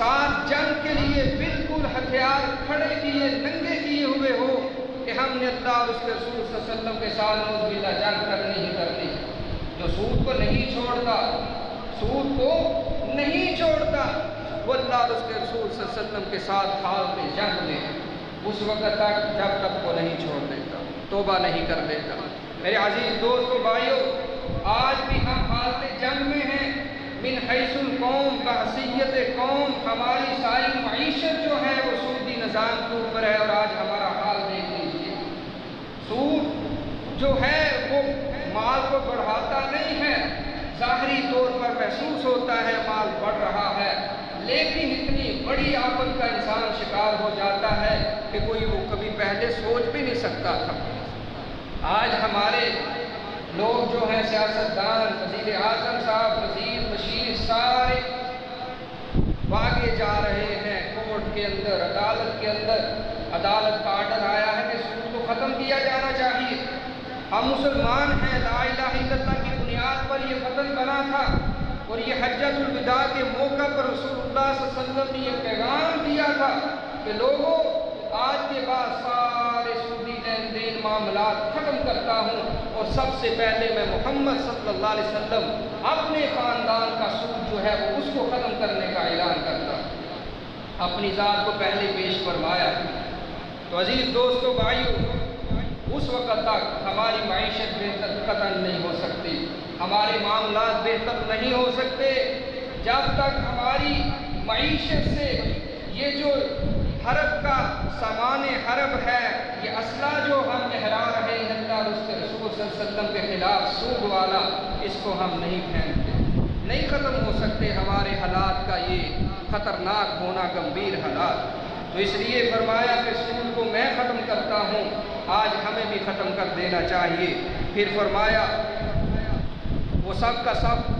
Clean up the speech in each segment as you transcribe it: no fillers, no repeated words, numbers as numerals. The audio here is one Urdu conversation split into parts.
ساتھ جنگ کے لیے بالکل ہتھیار کھڑے کیے، ننگے کیے ہوئے ہو کہ ہم نے اللہ اور اس کے رسول صلی اللہ علیہ وسلم کے ساتھ نعوذ باللہ جنگ کرنی ہی کرنی، جو سود کو نہیں چھوڑتا، سود کو نہیں چھوڑتا، وہ اللہ اور اس کے رسول صلی اللہ علیہ وسلم کے ساتھ حالت جنگ میں اس وقت تک جب تک وہ نہیں چھوڑ دیتا، توبہ نہیں کر دیتا۔ میرے عزیز دوستو بھائیو، آج بھی ہم حالت جنگ میں ہیں۔ من حیث القوم، بحیثیت قوم، ہماری ساری معیشت جو ہے وہ سودی نظام کے اوپر ہے، اور آج ہمارا حال دیکھ لیجیے۔ سود جو ہے وہ مال کو بڑھاتا نہیں ہے، ظاہری طور پر محسوس ہوتا ہے مال بڑھ رہا ہے، لیکن اتنی بڑی آفت کا انسان شکار ہو جاتا ہے کہ کوئی وہ کبھی پہلے سوچ بھی نہیں سکتا تھا۔ آج ہمارے لوگ جو ہیں سیاستدان، وزیر اعظم صاحب، وزیر مشیر، سارے بھاگے جا رہے ہیں کورٹ کے اندر، عدالت کے اندر۔ عدالت کا آرڈر آیا ہے کہ سود کو ختم کیا جانا چاہیے۔ ہم مسلمان ہیں، لا الہ الا اللہ کی بنیاد پر یہ وطن بنا تھا، اور یہ حجۃ الوداع کے موقع پر رسول اللہ صلی اللہ علیہ وسلم نے یہ پیغام دیا تھا کہ لوگوں، آج کے بعد سارے سودی لین دین معاملات ختم کرتا ہوں، اور سب سے پہلے میں محمد صلی اللہ علیہ وسلم اپنے خاندان کا سود جو ہے وہ اس کو ختم کرنے کا اعلان کرتا ہوں۔ اپنی ذات کو پہلے پیش فرمایا۔ تو عزیز دوستو بھائیو، اس وقت تک ہماری معیشت بہتر قطعاً نہیں ہو سکتی، ہمارے معاملات بہتر نہیں ہو سکتے جب تک ہماری معیشت سے یہ جو حرب کا سامان حرب ہے، یہ اسلحہ جو ہم لہرا رہے ہیں اللہ اور اس کے رسول صلی اللہ علیہ وسلم کے خلاف، سود والا، اس کو ہم نہیں پھینکتے، نہیں ختم ہو سکتے ہمارے حالات کا یہ خطرناک ہونا، گمبھیر حالات۔ تو اس لیے فرمایا کہ سود کو میں ختم کرتا ہوں، آج ہمیں بھی ختم کر دینا چاہیے۔ پھر فرمایا وہ سب کا سب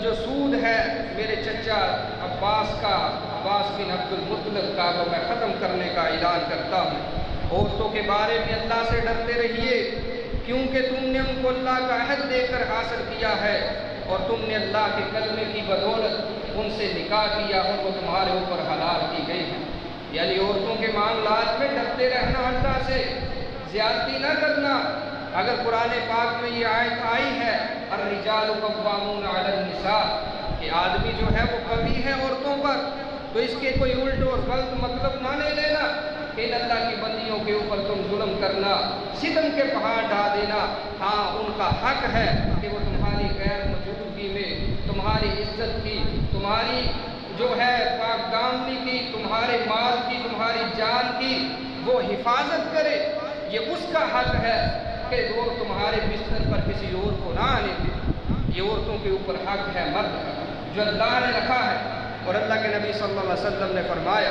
جو سود ہے میرے چچا عباس بن عبد المطلب کا، وہ میں ختم کرنے کا اعلان کرتا ہوں۔ عورتوں کے بارے میں اللہ سے ڈرتے رہیے، کیونکہ تم نے ان کو اللہ کا عہد دے کر حاصل کیا ہے، اور تم نے اللہ کے کلمے کی بدولت ان سے نکاح کیا، ان کو تمہارے اوپر حلال کی گئی ہے۔ یعنی عورتوں کے معاملات میں ڈرتے رہنا، اللہ سے زیادتی نہ کرنا۔ اگر قرآن پاک میں یہ آیت آئی ہے الرجال قوامون علی النساء، کہ آدمی جو ہے وہ قوی ہے عورتوں پر، تو اس کے کوئی الٹ اور غلط مطلب نہ لے لینا کہ ان اللہ کی بندیوں کے اوپر تم ظلم کرنا، ستم کے پہاڑ ڈھا دینا۔ ہاں، ان کا حق ہے کہ وہ تمہاری غیر موجودگی میں تمہاری عزت کی، تمہاری جو ہے پاک دامنی کی، تمہارے مال کی، تمہاری جان کی وہ حفاظت کرے، یہ اس کا حق ہے کہ وہ تمہارے بستر پر کسی اور کو نہ آنے دے۔ یہ عورتوں کے اوپر حق ہے، مرد جو اللہ نے رکھا ہے۔ اور اللہ کے نبی صلی اللہ علیہ وسلم نے فرمایا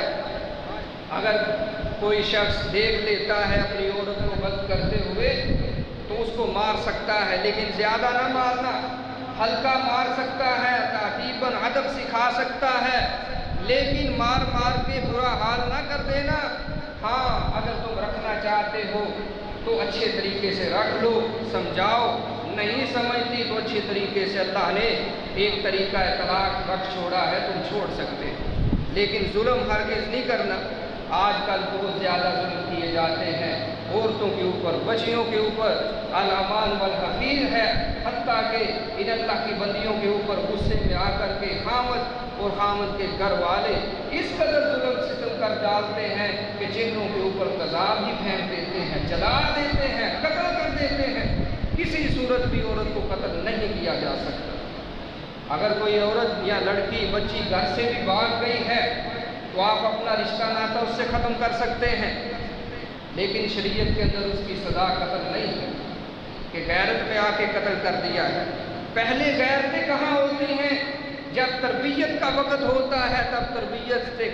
اگر کوئی شخص دیکھ لیتا ہے اپنی عورت کو غلط کرتے ہوئے تو اس کو مار سکتا ہے، لیکن زیادہ نہ مارنا، ہلکا مار سکتا ہے، تأدیباً ادب سکھا سکتا ہے، لیکن مار کے برا حال نہ کر دینا۔ ہاں، اگر تم رکھنا چاہتے ہو تو اچھے طریقے سے رکھ لو، سمجھاؤ، نہیں سمجھتی تو اچھے طریقے سے، اللہ نے ایک طریقہ طلاق رکھ چھوڑا ہے، تم چھوڑ سکتے، لیکن ظلم ہرگز نہیں کرنا۔ آج کل بہت زیادہ ظلم کیے جاتے ہیں عورتوں کے اوپر، بچیوں کے اوپر، الامان والحفیر ہے، حتیٰ کہ ان اللہ کی بندیوں کے اوپر غصے میں آ کر کے خامد اور خامد کے گھر والے اس قدر ظلم ستم کر ڈالتے ہیں کہ چہروں کے اوپر تذاب ہی پھینک دیتے ہیں، جلا دیتے ہیں، قتل کر دیتے ہیں۔ کسی صورت بھی عورت کو قتل نہیں کیا جا سکتا۔ اگر کوئی عورت یا لڑکی بچی گھر سے بھی بھاگ گئی ہے تو آپ اپنا رشتہ ناتا اس سے ختم کر سکتے ہیں، لیکن شریعت کے اندر اس کی سزا قتل نہیں ہے کہ غیرت میں آ کے قتل کر دیا ہے۔ پہلے غیرتیں کہاں ہوتی ہیں؟ جب تربیت کا وقت ہوتا ہے تب تربیت سے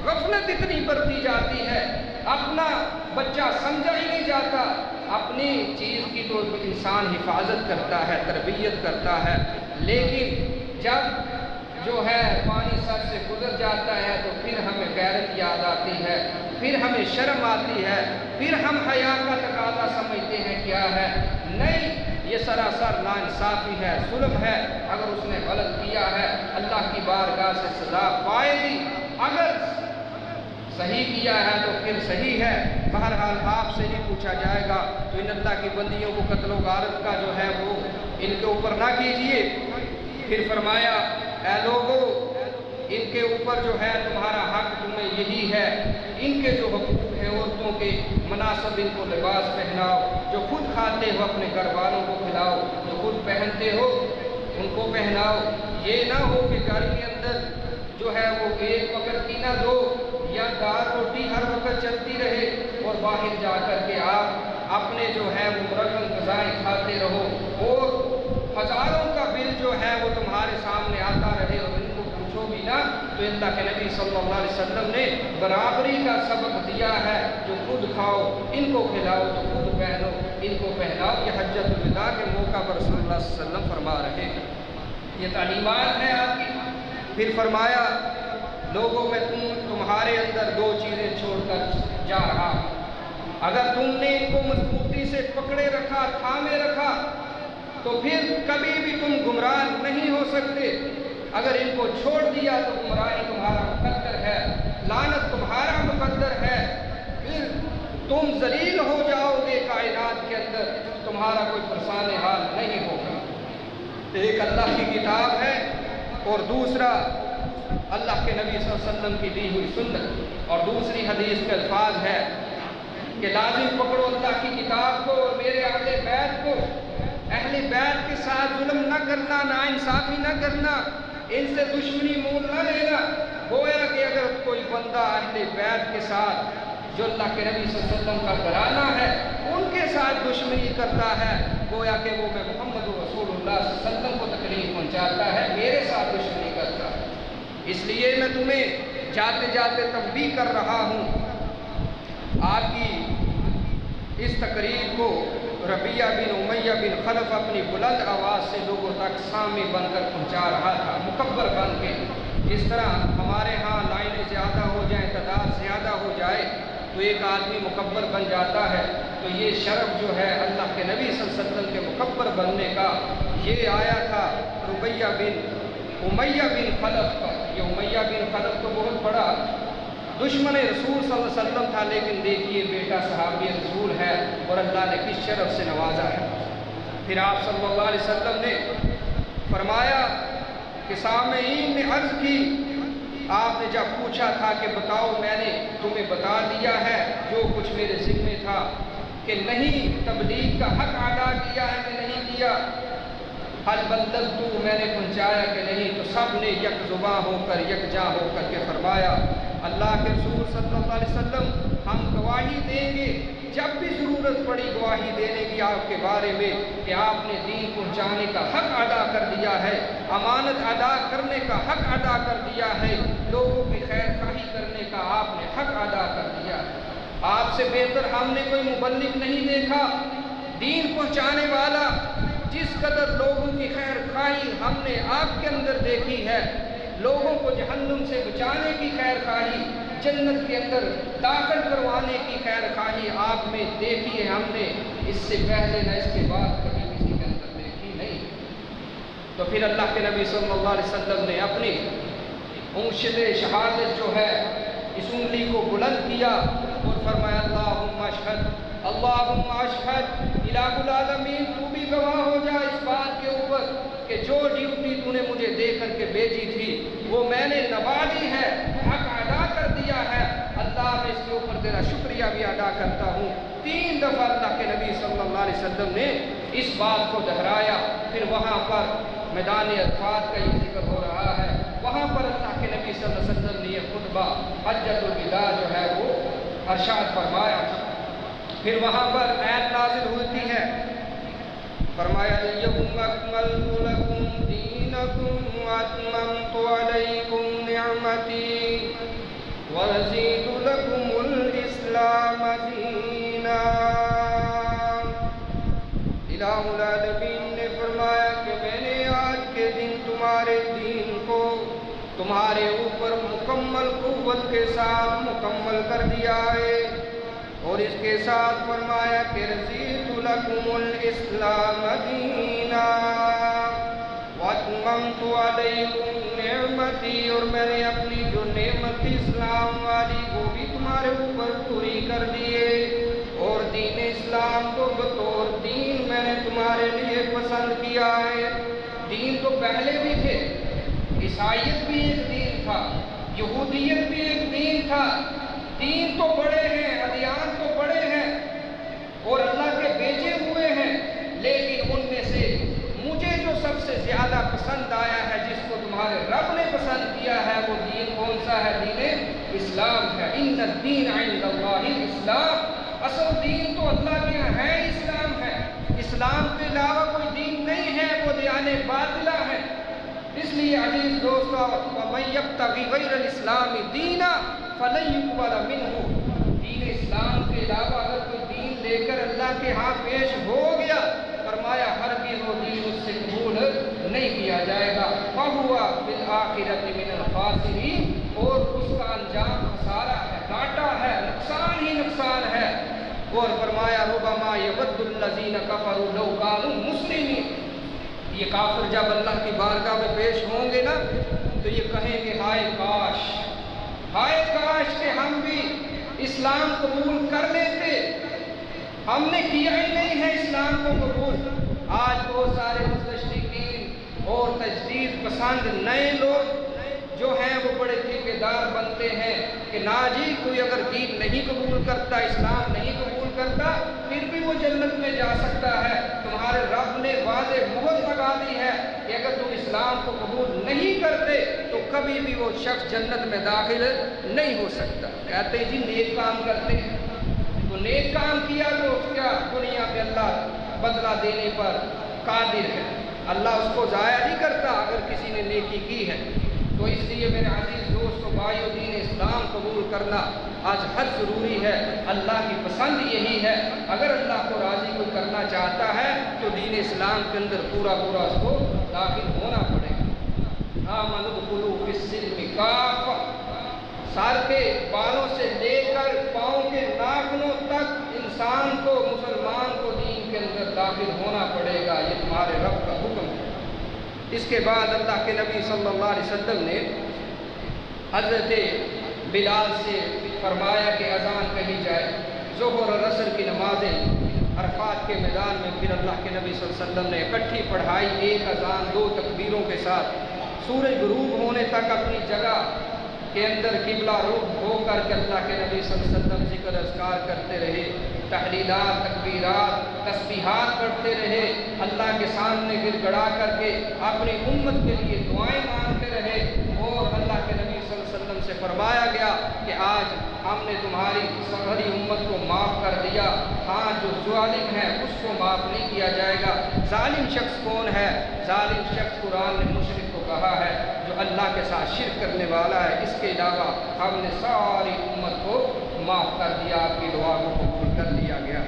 غفلت اتنی برتی جاتی ہے، اپنا بچہ سمجھا ہی نہیں جاتا۔ اپنی چیز کی تو انسان حفاظت کرتا ہے، تربیت کرتا ہے، لیکن جب جو ہے پانی سر سے گزر جاتا ہے تو پھر ہمیں غیرت یاد آتی ہے، پھر ہمیں شرم آتی ہے، پھر ہم حیا کا تقاضا سمجھتے ہیں کیا ہے۔ نہیں، یہ سراسر ناانصافی ہے، ظلم ہے۔ اگر اس نے غلط کیا ہے اللہ کی بارگاہ سے سزا پائے گی، اگر صحیح کیا ہے تو پھر صحیح ہے۔ بہرحال آپ سے نہیں پوچھا جائے گا، تو ان اللہ کی بندیوں کو قتل و غارت کا جو ہے وہ ان کے اوپر نہ کیجئے۔ پھر فرمایا اے لوگو، ان کے اوپر جو ہے تمہارا حق تمہیں یہی ہے، ان کے جو حقوق ہیں عورتوں کے مناسب ان کو لباس پہناؤ، جو خود کھاتے ہو اپنے گھر والوں کو کھلاؤ، جو خود پہنتے ہو ان کو پہناؤ۔ یہ نہ ہو کہ گھر کے اندر جو ہے وہ ایک وقت کی نہ دو یا دال روٹی ہر وقت چلتی رہے اور باہر جا کر کے آپ اپنے جو ہے وہ مرغن غذائیں کھاتے رہو، اور ہزاروں کا بل جو ہے وہ تمہارے سامنے آتا رہے اور ان کو پوچھو بھی نہ۔ تو اللہ کے نبی صلی اللہ علیہ وسلم نے برابری کا سبق دیا ہے، جو خود کھاؤ ان کو کھلاؤ، جو خود پہنو ان کو پہناؤ۔ یہ حجۃ الوداع کے موقع پر رسول اللہ صلی اللہ علیہ وسلم فرما رہے ہیں، یہ تعلیمات ہیں آپ کی۔ پھر فرمایا لوگوں میں تمہارے اندر دو چیزیں چھوڑ کر جا رہا ہوں، اگر تم نے ان کو مضبوطی سے پکڑے رکھا، تھامے رکھا، تو پھر کبھی بھی تم گمراہ نہیں ہو سکتے۔ اگر ان کو چھوڑ دیا تو گمراہی تمہارا مقدر ہے، لعنت تمہارا مقدر ہے، پھر تم ذلیل ہو جاؤ گے کائنات کے اندر، تمہارا کوئی پرسان حال نہیں ہوگا۔ ایک اللہ کی کتاب ہے اور دوسرا اللہ کے نبی صلی اللہ علیہ وسلم کی دی ہوئی سنت، اور دوسری حدیث کے الفاظ ہے کہ لازم پکڑو اللہ کی کتاب کو اور میرے اہل بیت کو، اہل بیت کے ساتھ ظلم نہ کرنا، ناانصافی نہ کرنا، ان سے دشمنی مول نہ لینا۔ گویا کہ اگر کوئی بندہ اہل بیت کے ساتھ جو اللہ کے نبی صلی اللہ علیہ وسلم کا گھرانہ ہے ان کے ساتھ دشمنی کرتا ہے، گویا کہ وہ میں محمد رسول اللہ صلی اللہ علیہ وسلم کو تکلیف پہنچاتا ہے، میرے ساتھ دشمنی کرتا ہے۔ اس لیے میں تمہیں جاتے جاتے تنبیہ کر رہا ہوں۔ آپ کی اس تقریر کو ربیہ بن امیہ بن خلف اپنی بلند آواز سے لوگوں تک سامع بن کر پہنچا رہا تھا، مکبر بن کے۔ جس طرح ہمارے ہاں لائنیں زیادہ ہو جائیں، تعداد زیادہ ہو جائے تو ایک آدمی مکبر بن جاتا ہے، تو یہ شرف جو ہے اللہ کے نبی صلی اللہ علیہ وسلم کے مکبر بننے کا، یہ آیا تھا ربیہ بن امیہ بن خلف کا۔ یہ امیہ بن خلف تو بہت بڑا دشمن رسول صلی اللہ علیہ وسلم تھا، لیکن دیکھیے بیٹا صحابی رسول ہے اور اللہ نے کس شرف سے نوازا ہے۔ پھر آپ صلی اللہ علیہ وسلم نے فرمایا کہ سامعین نے عرض کی، آپ نے جب پوچھا تھا کہ بتاؤ، میں نے تمہیں بتا دیا ہے جو کچھ میرے ذمہ تھا کہ نہیں، تبلیغ کا حق ادا کیا ہے کہ نہیں کیا، حل بلغتُ، میں نے پہنچایا کہ نہیں، تو سب نے یک زباں ہو کر یکجا ہو کر کے فرمایا اللہ کے رسول صلی اللہ علیہ وسلم ہم گواہی دیں گے، جب بھی ضرورت پڑی گواہی دینے کی آپ کے بارے میں کہ آپ نے دین پہنچانے کا حق ادا کر دیا ہے، امانت ادا کرنے کا حق ادا کر دیا ہے، لوگوں کی خیر خواہی کرنے کا آپ نے حق ادا کر دیا ہے۔ آپ سے بہتر ہم نے کوئی مبلغ نہیں دیکھا، دین پہنچانے والا۔ جس قدر لوگوں کی خیر خواہی ہم نے آپ کے اندر دیکھی ہے، لوگوں کو جہنم سے بچانے کی خیر خواہی، جنت کے اندر داخل کروانے کی خیر خواہی آپ میں دیکھی ہے ہم نے، اس سے پہلے نہ اس کے بعد کبھی کسی کے اندر دیکھی نہیں۔ تو پھر اللہ کے نبی صلی اللہ علیہ وسلم نے اپنی انشد شہادت جو ہے اس انگلی کو بلند کیا اور فرمایا اللہم اشہد، اللہم اشہد، الہ العالمین تو بھی گواہ ہو جا اس بات کے اوپر کہ جو ڈیوٹی تو نے مجھے دے کر کے بھیجی تھی وہ میں نے نبھائی ہے، حق ادا کر دیا ہے، اللہ میں اس کے اوپر تیرا شکریہ بھی ادا کرتا ہوں۔ 3 دفعہ اللہ کے نبی صلی اللہ علیہ وسلم نے اس بات کو دہرایا۔ پھر وہاں پر میدان عرفات کا یہ ذکر ہو رہا ہے، وہاں پر اللہ کے نبی صلی اللہ علیہ وسلم نے یہ خطبہ حجۃ الوداع جو ہے وہ ارشاد فرمایا۔ پھر وہاں پر آیت نازل ہوتی ہے، فرمایا الیوم اکملت لکم دینکم واتممت علیکم نعمتی ورضیت لکم الاسلام دینا۔ الہ العالمین نے فرمایا کہ میں نے آج کے دن تمہارے دین کو تمہارے اوپر مکمل قوت کے ساتھ مکمل کر دیا ہے، اور اس کے ساتھ فرمایا کہ رضیت لکم الاسلام دینا واتممت علیکم نعمتی، اور میں نے اپنی جو نعمت تھی اسلام والی وہ بھی تمہارے اوپر پوری کر دیے، اور دین اسلام کو بطور دین میں نے تمہارے لیے پسند کیا ہے۔ دین تو پہلے بھی تھے، عیسائیت بھی ایک دین تھا، یہودیت بھی ایک دین تھا، دین تو بڑے ہیں، ادیان تو بڑے ہیں اور اللہ کے بھیجے ہوئے ہیں، لیکن ان میں سے مجھے جو سب سے زیادہ پسند آیا ہے، جس کو تمہارے رب نے پسند کیا ہے، وہ دین کون سا ہے؟ دین اسلام ہے۔ ان الدین عند اللہ الاسلام، اصل دین تو اللہ کے یہاں ہے، اسلام ہے۔ اسلام کے علاوہ کوئی دین نہیں ہے، وہ دیانِ باطلہ ہے۔ اس لیے عزیز دوستو، وَمَن یبتغی غیر الاسلام دینا فلن یقبل منہ، دین اسلام کے علاوہ اگر کوئی دین لے کر اللہ کے ہاں پیش ہو گیا، فرمایا ہرگز وہ دین اس سے قبول نہیں کیا جائے گا، فَهُوَ فِي الْآخِرَةِ مِنَ الْخَاسِرِينَ، اور اس کا انجام خسارہ ہے، گھاٹا ہے، نقصان ہی نقصان ہے۔ اور فرمایا رُبَمَا يَوَدُّ الَّذِينَ كَفَرُوا لَوْ كَانُوا مُسْلِمِينَ، یہ کافر جب اللہ کی بارگاہ میں پیش ہوں گے نا تو یہ کہیں گے ہائے کاش کہ ہم بھی اسلام قبول کر لیتے، ہم نے کیا ہی نہیں ہے اسلام کو قبول۔ آج بہت سارے مستشرقین اور تجدید پسند نئے لوگ جو ہیں وہ بڑے ٹھیکیدار بنتے ہیں کہ نا جی کوئی اگر دین نہیں قبول کرتا، اسلام نہیں قبول کرتا، پھر بھی وہ جنت میں جا سکتا ہے۔ تمہارے رب نے واضح مہر لگا دی ہے کہ اگر تم اسلام کو قبول نہیں کرتے تو کبھی بھی وہ شخص جنت میں داخل نہیں ہو سکتا۔ کہتے ہیں جی نیک کام کرتے ہیں، تو نیک کام کیا تو اس کا دنیا پہ اللہ بدلہ دینے پر قادر ہے، اللہ اس کو ضائع نہیں کرتا اگر کسی نے نیکی کی ہے۔ تو اس لیے میرے عزیز دوستو بھائیو، دین اسلام قبول کرنا آج حد ضروری ہے، اللہ کی پسند یہی ہے۔ اگر اللہ کو راضی کوئی کرنا چاہتا ہے تو دین اسلام کے اندر پورا اس کو داخل ہونا پڑے گا۔ آمنوا ادخلوا فی السلم کافہ، سر کے بالوں سے لے کر پاؤں کے ناخنوں تک انسان کو، مسلمان کو دین کے اندر داخل ہونا پڑے گا، یہ تمہارے رب کا حکم ہے۔ اس کے بعد اللہ کے نبی صلی اللہ علیہ وسلم نے حضرت بلال سے فرمایا کہ اذان کہی جائے، ظہر اور عصر کی نمازیں عرفات کے میدان میں پھر اللہ کے نبی صلی اللہ علیہ وسلم نے اکٹھی پڑھائی، ایک اذان 2 تکبیروں کے ساتھ، سورج غروب ہونے تک اپنی جگہ کے اندر قبلہ رخ ہو کر کے اللہ کے نبی صلی اللہ علیہ وسلم ذکر اذکار کرتے رہے، تحلیلات، تکبیرات، تسبیحات پڑھتے رہے، اللہ کے سامنے گر گڑا کر کے اپنی امت کے لیے دعائیں مانگتے رہے، اور اللہ کے نبی صلی اللہ علیہ وسلم سے فرمایا گیا کہ آج ہم نے تمہاری ساری امت کو معاف کر دیا، ہاں جو ظالم ہے اس کو معاف نہیں کیا جائے گا۔ ظالم شخص کون ہے؟ ظالم شخص قرآن نے مشرک کو کہا ہے جو اللہ کے ساتھ شرک کرنے والا ہے۔ اس کے علاوہ ہم نے ساری امت کو معاف کر دیا، آپ کی دعا کو قبول کر لیا گیا۔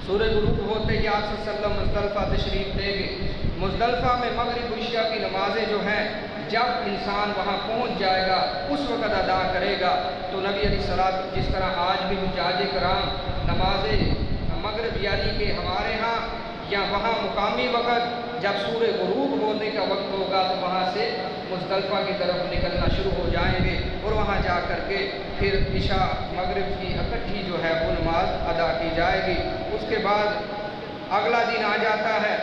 سورج غروب ہوتے ہی آپ صلی اللہ علیہ وسلم مزدلفہ تشریف لے گئے۔ مزدلفہ میں مغرب و عشاء کی نمازیں جو ہیں جب انسان وہاں پہنچ جائے گا اس وقت ادا کرے گا۔ تو نبی علیہ الصلوۃ جس طرح آج بھی حجاج کرام نماز مغرب یعنی کہ ہمارے ہاں یا وہاں مقامی وقت جب سورج غروب ہونے کا وقت ہوگا تو وہاں سے مزدلفہ کی طرف نکلنا شروع ہو جائیں گے، اور وہاں جا کر کے پھر عشاء مغرب کی اکٹھی جو ہے وہ نماز ادا کی جائے گی۔ اس کے بعد اگلا دن آ جاتا ہے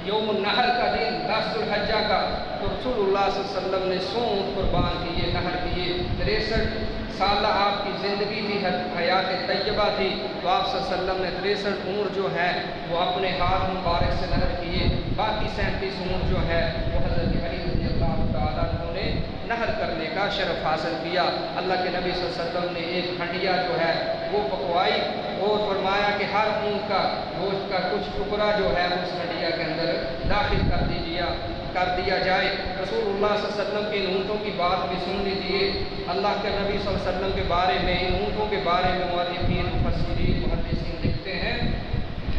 یوم النحر کا دن، 10 ذو الحجہ کا، تو رسول اللہ صلی اللہ علیہ وسلم نے سونت قربان کیے، نحر کیے۔ 63 سالہ آپ کی زندگی تھی، حیات طیبہ تھی، تو آپ صلی اللہ علیہ وسلم نے 63 اونٹ جو ہے وہ اپنے ہاتھ مبارک سے نحر کیے، باقی 37 اونٹ جو ہے وہ حضرت علی رضی اللہ تعالیٰ عنہ نے نحر کرنے کا شرف حاصل کیا۔ اللہ کے نبی صلی اللہ علیہ وسلم نے ایک ہنڈیا جو ہے وہ پکوائی اور فرمایا کہ ہر اونٹ کا گوشت کا کچھ ٹکڑا جو ہے اس ہنڈیا کے اندر داخل کر دیا جائے۔ رسول اللہ صلی اللہ علیہ وسلم کے ان اونٹوں کی بات بھی سن لیجیے۔ اللہ کے نبی صلی اللہ علیہ وسلم کے بارے میں، ان اونٹوں کے بارے میں مؤرخین، مفسرین، محدثین لکھتے ہیں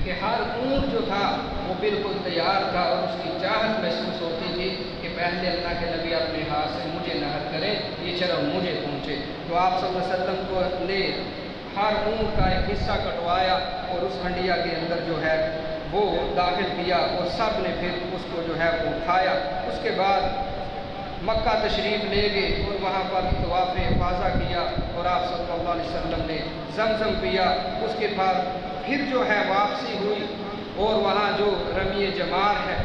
کہ ہر اونٹ جو تھا وہ بالکل تیار تھا اور اس کی چاہت محسوس ہوتی تھی کہ پہلے اللہ کے نبی اپنے ہاتھ سے مجھے نحر کریں، یہ شرف مجھے پہنچے۔ تو آپ صلی اللہ علیہ وسلم کو نے ہر اونٹ کا ایک حصہ کٹوایا اور اس ہنڈیا کے اندر جو ہے وہ داخل کیا اور سب نے پھر اس کو جو ہے وہ اٹھایا۔ اس کے بعد مکہ تشریف لے گئے اور وہاں پر طواف افاضہ کیا اور آپ صلی اللہ علیہ وسلم نے زمزم پیا۔ اس کے بعد پھر جو ہے واپسی ہوئی اور وہاں جو رمی جمار ہے،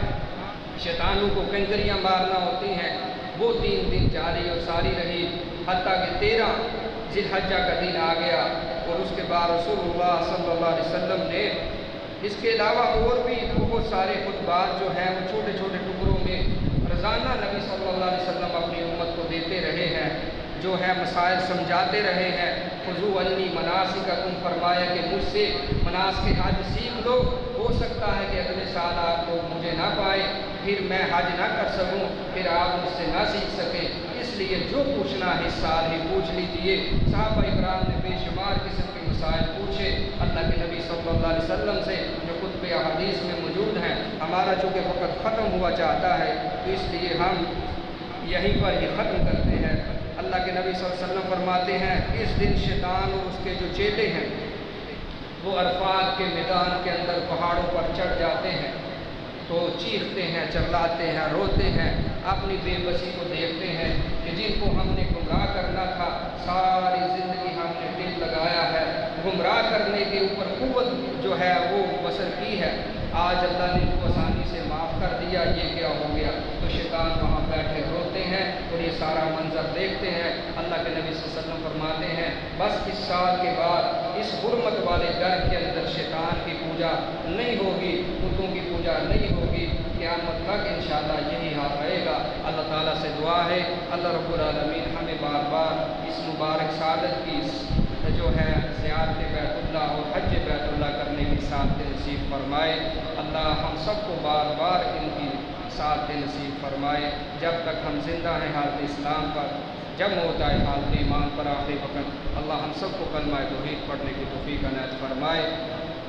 شیطانوں کو کنکریاں مارنا ہوتی ہیں، وہ 3 دن جاری اور ساری رہی، حتیٰ کہ 13 ذی الحجہ کا دن آ گیا۔ اور اس کے بعد رسول اللہ صلی اللہ علیہ وسلم نے اس کے علاوہ اور بھی بہت سارے خطبات جو ہیں وہ چھوٹے چھوٹے ٹکڑوں میں روزانہ نبی صلی اللہ علیہ وسلم اپنی امت کو دیتے رہے ہیں، جو ہے مسائل سمجھاتے رہے ہیں۔ خذوا عنی مناسککم، فرمایا کہ مجھ سے مناسک حج سیکھ لو، ہو سکتا ہے کہ اگلے سال آپ لوگ مجھے نہ پائیں، پھر میں حج نہ کر سکوں، پھر آپ مجھ سے نہ سیکھ سکیں، اس لیے جو پوچھنا ہے اس سال ہی پوچھ لیجئے۔ صحابہ اکرام نے بے شمار قسم کے مسائل پوچھے اللہ کے نبی صلی اللہ علیہ وسلم سے، جو خطب احادیث میں موجود ہیں۔ ہمارا چونکہ وقت ختم ہوا چاہتا ہے تو اس لیے ہم یہیں پر ہی ختم کرتے ہیں۔ اللہ کے نبی صلی اللہ علیہ وسلم فرماتے ہیں اس دن شیطان اور اس کے جو چیلے ہیں وہ عرفات کے میدان کے اندر پہاڑوں پر چڑھ جاتے ہیں، تو چیختے ہیں، چلاتے ہیں، روتے ہیں، اپنی بے بسی کو دیکھتے ہیں کہ جن کو ہم نے گمراہ کرنا تھا ساری زندگی ہم نے دل لگایا ہے، گمراہ کرنے کے اوپر قوت جو ہے وہ بسر کی ہے، آج اللہ نے ان کو آسانی سے معاف کر دیا، یہ کیا ہو گیا؟ تو شیطان وہاں بیٹھے روتے ہیں اور یہ سارا منظر دیکھتے ہیں۔ اللہ کے نبی صلی اللہ علیہ وسلم فرماتے ہیں بس اس سال کے بعد اس حرمت والے گھر کے اندر شیطان کی پوجا نہیں ہوگی، بتوں کی پوجا نہیں ہوگی، قیامت تک انشاءاللہ یہی حال رہے گا۔ اللہ تعالیٰ سے دعا ہے اللہ رب العالمین ہمیں بار بار اس مبارک سعادت کی جو ہے زیارت بیت اللہ اور حج بیت اللہ کرنے کی سعادت نصیب فرمائے۔ اللہ ہم سب کو بار بار ان کی سعادت نصیب فرمائے۔ جب تک ہم زندہ ہیں حالت اسلام پر، جب ہوتا ہے حالت ایمان پر آخری وقت، اللہ ہم سب کو کلمہ توحید پڑھنے کی توفیق عنایت فرمائے۔